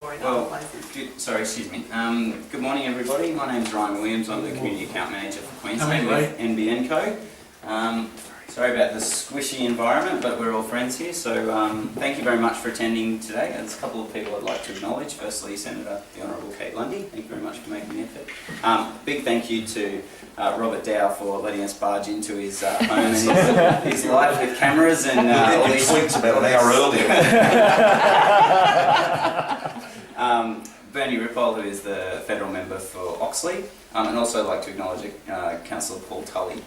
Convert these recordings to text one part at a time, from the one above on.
Well, excuse me. Good morning, everybody. My name's Ryan Williams. I'm the Community Account Manager for Queensland with NBN Co. Sorry about the squishy environment, but we're all friends here. So thank you very much for attending today. There's a couple of people I'd like to acknowledge. Firstly, Senator the Honourable Kate Lundy. Thank you very much for making the effort. Big thank you to Robert Dow for letting us barge into his home and his life with cameras and all these tweets about an hour earlier. Bernie Ripoll, who is the federal member for Oxley, and also I'd like to acknowledge Councillor Paul Tully,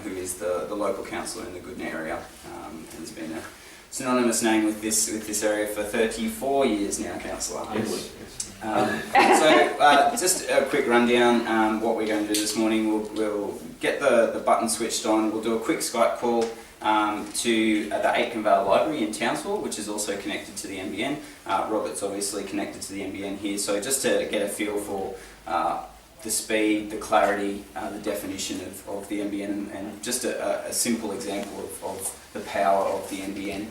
who is the local councillor in the Goodna area, and has been a synonymous name with this area for 34 years now, Councillor. Yes. So just a quick rundown. What we're going to do this morning, we'll get the button switched on. We'll do a quick Skype call to the Aitken Vale Library in Townsville, which is also connected to the NBN. Robert's obviously connected to the NBN here, so just to get a feel for the speed, the clarity, the definition of the NBN, and just a simple example of the power of the NBN.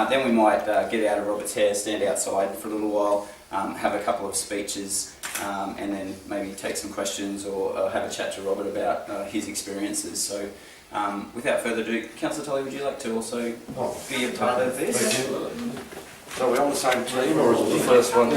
Then we might get out of Robert's hair, stand outside for a little while, have a couple of speeches, and then maybe take some questions or have a chat to Robert about his experiences. So without further ado, Councillor Tully, would you like to also be a part of this? So are we on the same team, or is it the first one? So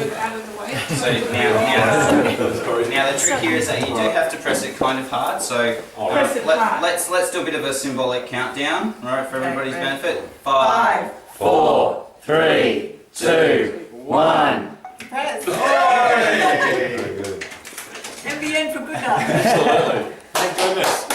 now the trick here is that you do have to press it kind of hard. So let's do a bit of a symbolic countdown, all right, for everybody's benefit. 5, 4, 3, 2, 1. Press. Very good. NBN for Goodna. Absolutely. Thank goodness.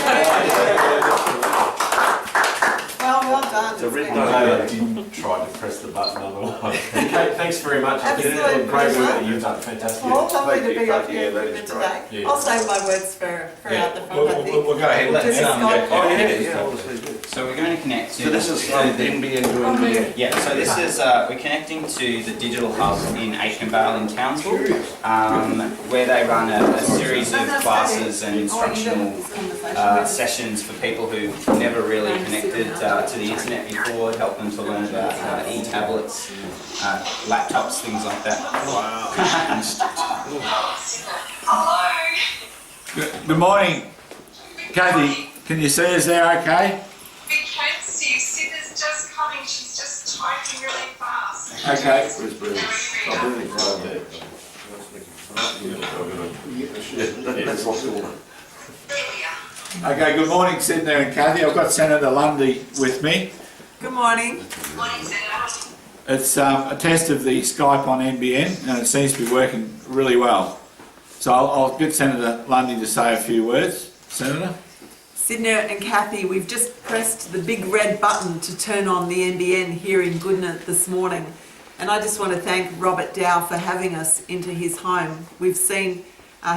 Well done. It's a written I didn't try to press the button otherwise. Kate, thanks very much. Absolute Great work pleasure. that you've done. Fantastic. Well, lovely to be up Yeah, here that with is you today. Yeah. I'll save my words for out the front, I think. We'll go ahead. Let's, Just Skype. Oh yeah, obviously good. So we're going to connect to. So this is from NBN to NBN. Yeah, so this is, we're connecting to the digital hub in Aitken Vale in Townsville, where they run a series of classes and instructional sessions for people who've never really connected to the internet before, help them to learn about e-tablets, laptops, things like that. Wow. Hello. Good morning, Kathy. Can you see us there okay? We can see. Sydney's just coming. She's just typing really fast. Okay. Where's Bruce? Oh, really right there. That's what's going on. There we are. Okay, good morning, Sydney and Kathy. I've got Senator Lundy with me. Good morning. Morning, Senator. It's a test of the Skype on NBN, and it seems to be working really well. So I'll get Senator Lundy to say a few words. Senator? Sydney and Kathy, we've just pressed the big red button to turn on the NBN here in Goodna this morning. And I just want to thank Robert Dow for having us into his home. We've seen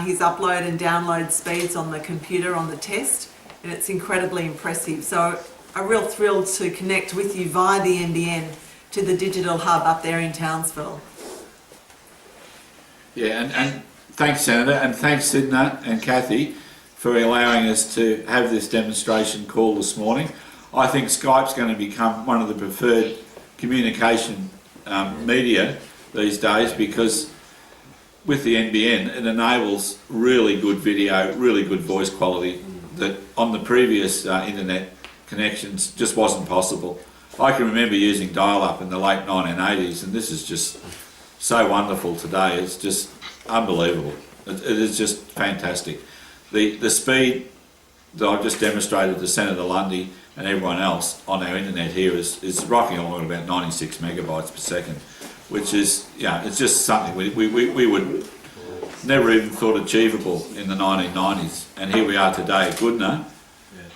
his upload and download speeds on the computer on the test, and it's incredibly impressive. So a real thrill to connect with you via the NBN to the digital hub up there in Townsville. Yeah, and thanks, Senator, and thanks, Sydney and Kathy, for allowing us to have this demonstration call this morning. I think Skype's going to become one of the preferred communication media these days, because with the NBN it enables really good video, really good voice quality that on the previous internet connections just wasn't possible. I can remember using dial-up in the late 1980s, and this is just so wonderful today. It's just unbelievable. It is just fantastic. The speed that I've just demonstrated to Senator Lundy and everyone else on our internet here is rocking along at about 96 megabytes per second, which is, it's just something we would never even thought achievable in the 1990s. And here we are today at Goodna,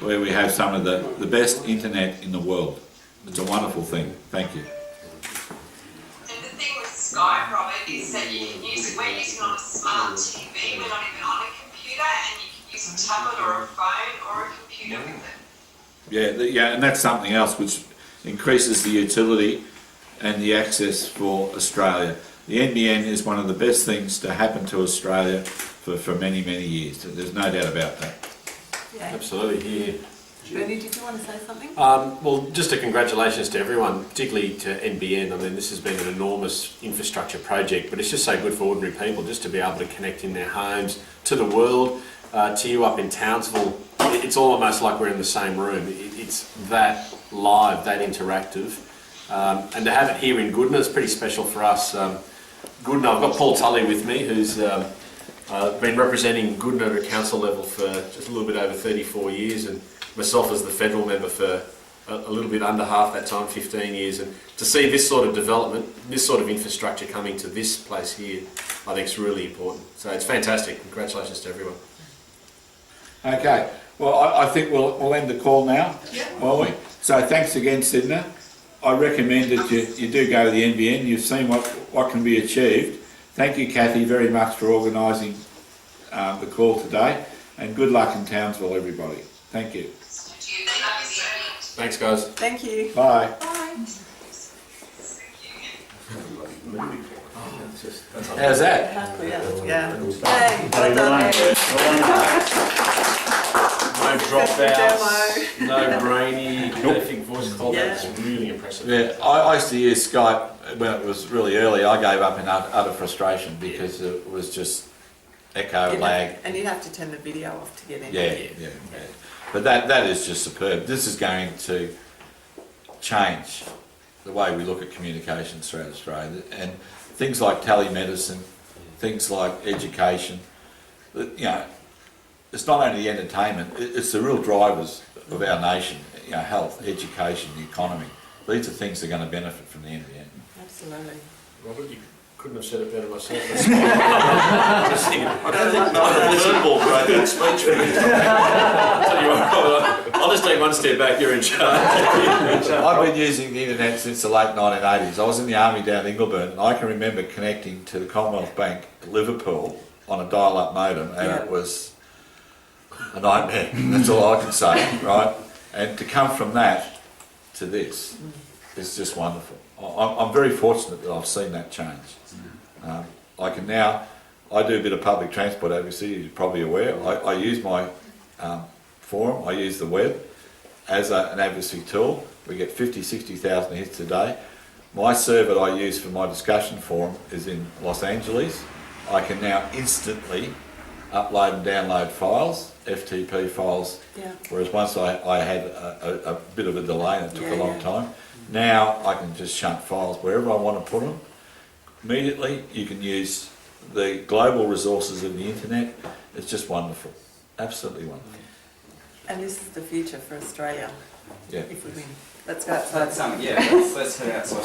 where we have some of the best internet in the world. It's a wonderful thing. Thank you. And the thing with Skype, Robert, is that you can use it. We're using it on a smart TV. We're not even on a computer, and you can use a tablet or a phone or a computer with it. Yeah, and that's something else which increases the utility and the access for Australia. The NBN is one of the best things to happen to Australia for many, many years. There's no doubt about that. Yeah. Absolutely. Here, Bernie, did you want to say something? Well, just a congratulations to everyone, particularly to NBN. I mean, this has been an enormous infrastructure project, but it's just so good for ordinary people just to be able to connect in their homes to the world, to you up in Townsville. It's almost like we're in the same room. It's that live, that interactive. And to have it here in Goodna is pretty special for us. Goodna, I've got Paul Tully with me, who's been representing Goodna at council level for just a little bit over 34 years, and myself as the federal member for a little bit under half that time, 15 years. And to see this sort of development, this sort of infrastructure coming to this place here, I think is really important. So it's fantastic. Congratulations to everyone. Okay, well, I think we'll end the call now, will we? So thanks again, Sydney. I recommend that you do go to the NBN. You've seen what can be achieved. Thank you, Kathy, very much for organising the call today, and good luck in Townsville, everybody. Thank you. Thanks, guys. Thank you. Bye. Bye. How's that? Yeah. Hey, well done. No dropouts, Demo. no brainy, perfect voice call. Yeah. That's really impressive. Yeah, I used to use Skype when it was really early. I gave up in utter frustration because it was just echo, lag. And you have to turn the video off to get in. Yeah. But that is just superb. This is going to change the way we look at communications throughout Australia, and things like telemedicine, things like education. You know, it's not only the entertainment; it's the real drivers of our nation. You know, health, education, the economy. These are things that are going to benefit from the NBN. Absolutely. Robert, you couldn't have said it better myself. I don't think no speech for me. Tell you what, Robert, I'll just take one step back. You're in charge. I've been using the internet since the late 1980s. I was in the army down in Ingleburn, and I can remember connecting to the Commonwealth Bank at Liverpool on a dial-up modem, and it was a nightmare. That's all I can say, right? And to come from that to this is just wonderful. I'm very fortunate that I've seen that change. I can now, I do a bit of public transport, obviously, you're probably aware. I use my forum, I use the web as an advocacy tool. We get 60,000 hits a day. My server that I use for my discussion forum is in Los Angeles. I can now instantly upload and download files, FTP files, whereas once I had a bit of a delay and it took a long time. Now I can just shunt files wherever I want to put them. Immediately you can use the global resources of the internet. It's just wonderful, absolutely wonderful. And this is the future for Australia. Yeah. If we win. Let's go outside. Let's head outside.